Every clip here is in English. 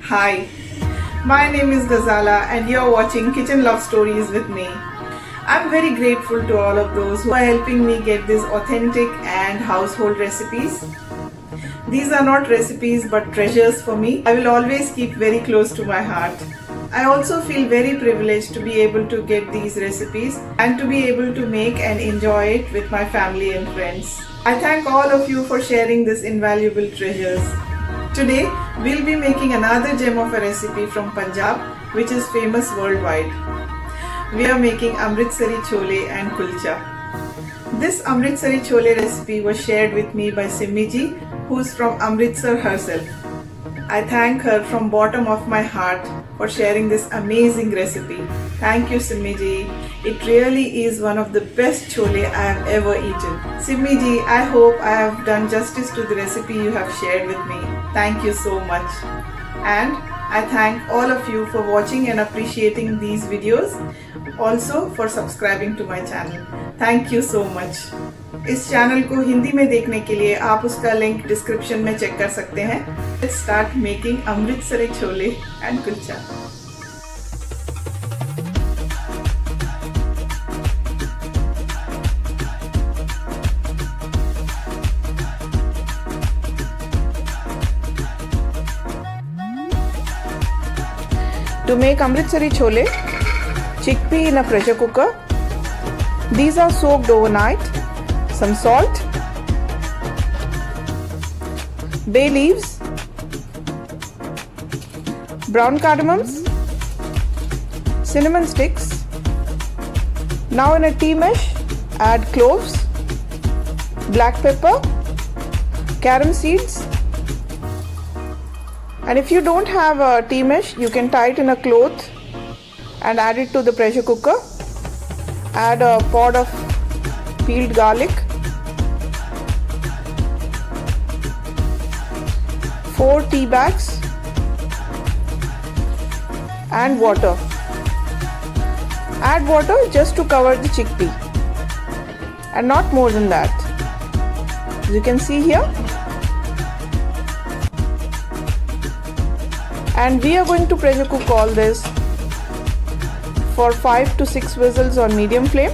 Hi, my name is Ghazala and you're watching Kitchen Love Stories with me. I'm very grateful to all of those who are helping me get these authentic and household recipes. These are not recipes but treasures for me. I will always keep very close to my heart. I also feel very privileged to be able to get these recipes and to be able to make and enjoy it with my family and friends. I thank all of you for sharing these invaluable treasures. Today, we'll be making another gem of a recipe from Punjab, which is famous worldwide. We are making Amritsari chole and kulcha. This Amritsari chole recipe was shared with me by Simmi ji, who's from Amritsar herself. I thank her from bottom of my heart for sharing this amazing recipe. Thank you, Simmi ji. It really is one of the best chole I have ever eaten. Simmi ji, I hope I have done justice to the recipe you have shared with me. Thank you so much. And I thank all of you for watching and appreciating these videos. Also for subscribing to my channel. Thank you so much. इस channel को हिंदी में देखने के लिए आप उसका link description में check कर सकते हैं. Let's start making Amritsari chole and kulcha. To make Amritsari chole, chickpea in a pressure cooker. These are soaked overnight. Some salt, bay leaves, brown cardamoms, cinnamon sticks. Now in a tea mesh, add cloves, black pepper, carom seeds. And if you don't have a tea mesh, you can tie it in a cloth and add it to the pressure cooker. Add a pod of peeled garlic, 4 tea bags and water. Add water just to cover the chickpea and not more than that. As you can see here. And we are going to pressure cook all this for 5 to 6 whistles on medium flame.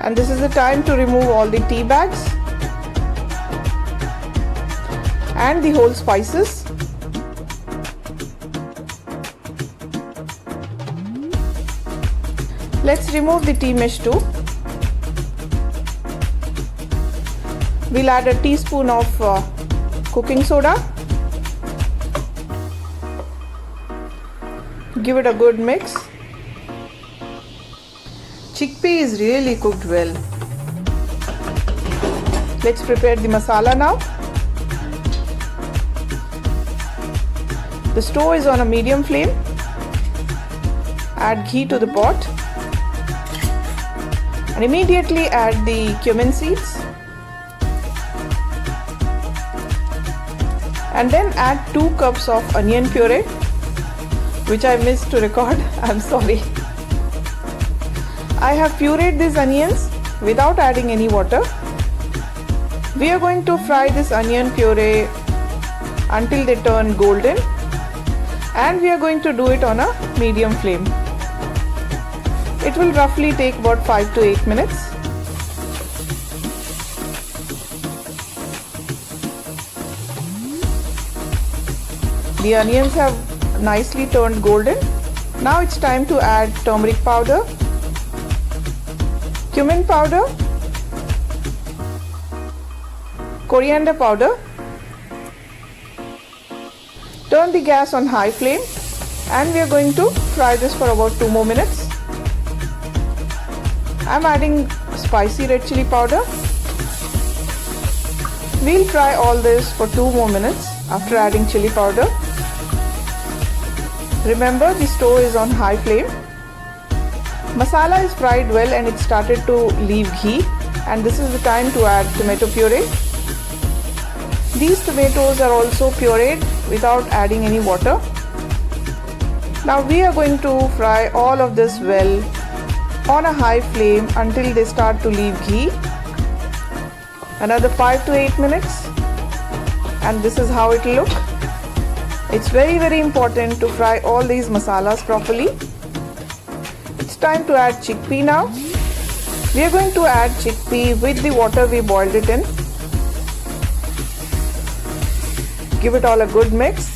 And this is the time to remove all the tea bags and the whole spices. Let's remove the tea mesh too. We'll add a teaspoon of cooking soda. Give it a good mix. Chickpea is really cooked well. Let's prepare the masala now. The stove is on a medium flame. Add ghee to the pot and immediately add the cumin seeds. And then add 2 cups of onion puree, which I missed to record. I'm sorry. I have pureed these onions without adding any water. We are going to fry this onion puree until they turn golden, and we are going to do it on a medium flame. It will roughly take about 5 to 8 minutes. The onions have nicely turned golden. Now it's time to add turmeric powder, cumin powder, coriander powder. Turn the gas on high flame and we are going to fry this for about 2 more minutes. I'm adding spicy red chili powder. We'll fry all this for 2 more minutes after adding chili powder. Remember, the stove is on high flame. Masala is fried well and it started to leave ghee, and this is the time to add tomato puree. These tomatoes are also pureed without adding any water. Now we are going to fry all of this well on a high flame until they start to leave ghee. Another 5 to 8 minutes, and this is how it will look. It's very important to fry all these masalas properly. It's time to add chickpea now. We are going to add chickpea with the water we boiled it in. Give it all a good mix.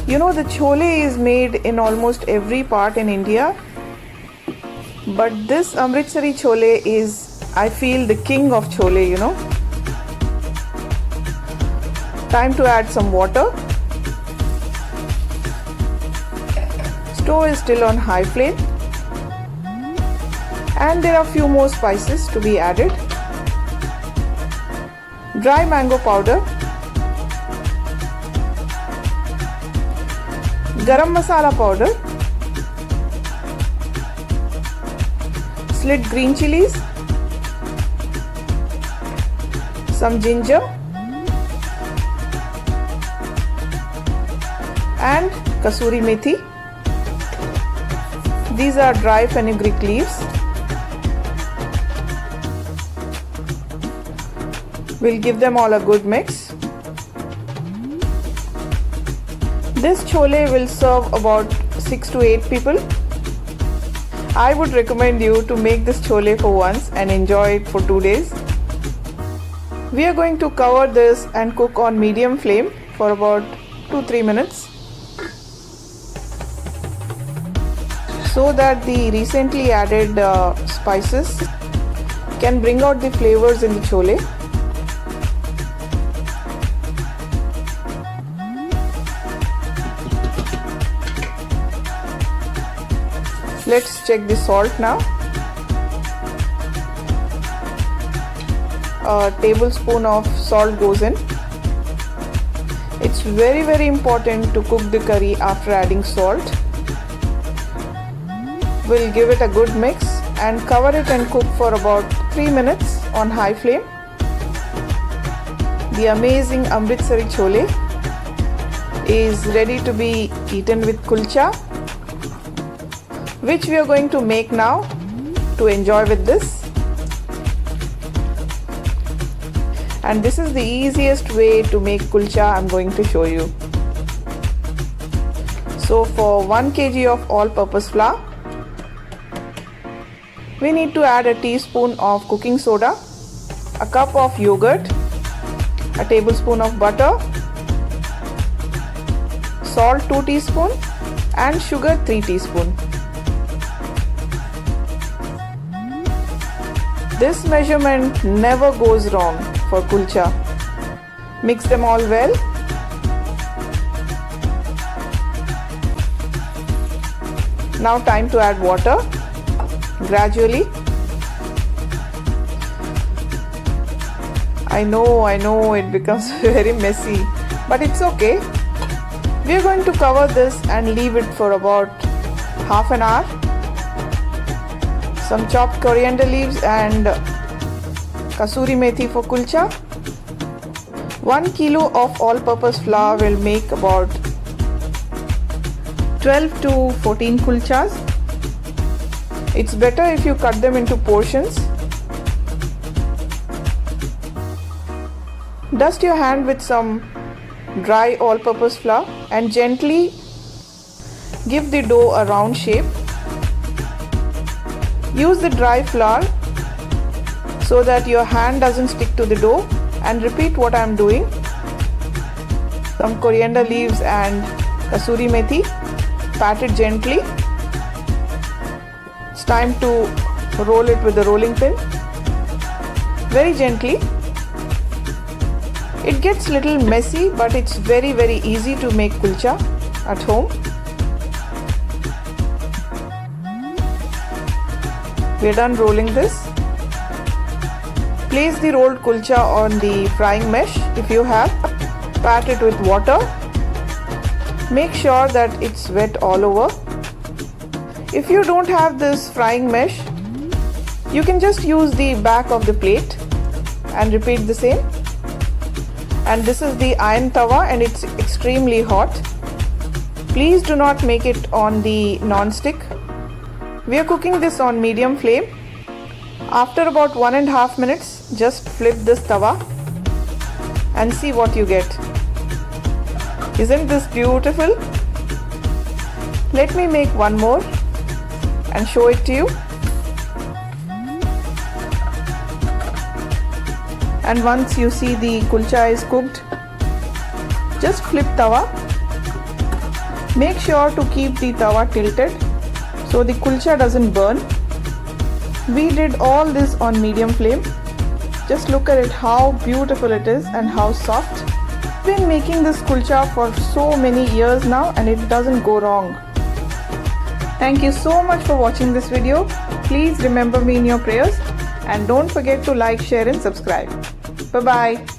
You know, the chole is made in almost every part in India, but this Amritsari chole is, I feel, the king of chole, you know. Time to add some water. Stove is still on high flame. And there are few more spices to be added. Dry mango powder, garam masala powder, slit green chilies, some ginger, and kasuri methi. These are dry fenugreek leaves. We'll give them all a good mix. This chole will serve about 6 to 8 people. I would recommend you to make this chole for once and enjoy it for 2 days. We are going to cover this and cook on medium flame for about 2-3 minutes, so that the recently added spices can bring out the flavors in the chole. Let's check the salt now. A tablespoon of salt goes in. It's very important to cook the curry after adding salt. We'll give it a good mix and cover it and cook for about 3 minutes on high flame. The amazing Amritsari chole is ready to be eaten with kulcha, which we are going to make now to enjoy with this. And this is the easiest way to make kulcha I'm going to show you. So for 1 kg of all-purpose flour, we need to add a teaspoon of cooking soda, a cup of yogurt, a tablespoon of butter, salt 2 teaspoons, and sugar 3 teaspoons. This measurement never goes wrong for kulcha. Mix them all well. Now time to add water gradually. I know it becomes very messy, but it's okay. We are going to cover this and leave it for about half an hour. Some chopped coriander leaves and kasuri methi for kulcha. 1 kilo of all-purpose flour will make about 12 to 14 kulchas. It's better if you cut them into portions. Dust your hand with some dry all-purpose flour and gently give the dough a round shape. Use the dry flour so that your hand doesn't stick to the dough, and repeat what I am doing. Some coriander leaves and kasuri methi, pat it gently. It's time to roll it with a rolling pin, very gently. It gets a little messy, but it's very easy to make kulcha at home. We are done rolling this. Place the rolled kulcha on the frying mesh if you have. Pat it with water. Make sure that it's wet all over. If you don't have this frying mesh, you can just use the back of the plate and repeat the same. And this is the iron tawa and it's extremely hot. Please do not make it on the non-stick. We are cooking this on medium flame. After about 1.5 minutes, just flip this tawa and see what you get. Isn't this beautiful? Let me make one more and show it to you. And once you see the kulcha is cooked, just flip tawa. Make sure to keep the tawa tilted so the kulcha doesn't burn. We did all this on medium flame. Just look at it, how beautiful it is and how soft. I've been making this kulcha for so many years now and it doesn't go wrong. Thank you so much for watching this video. Please remember me in your prayers and don't forget to like, share and subscribe. Bye-bye.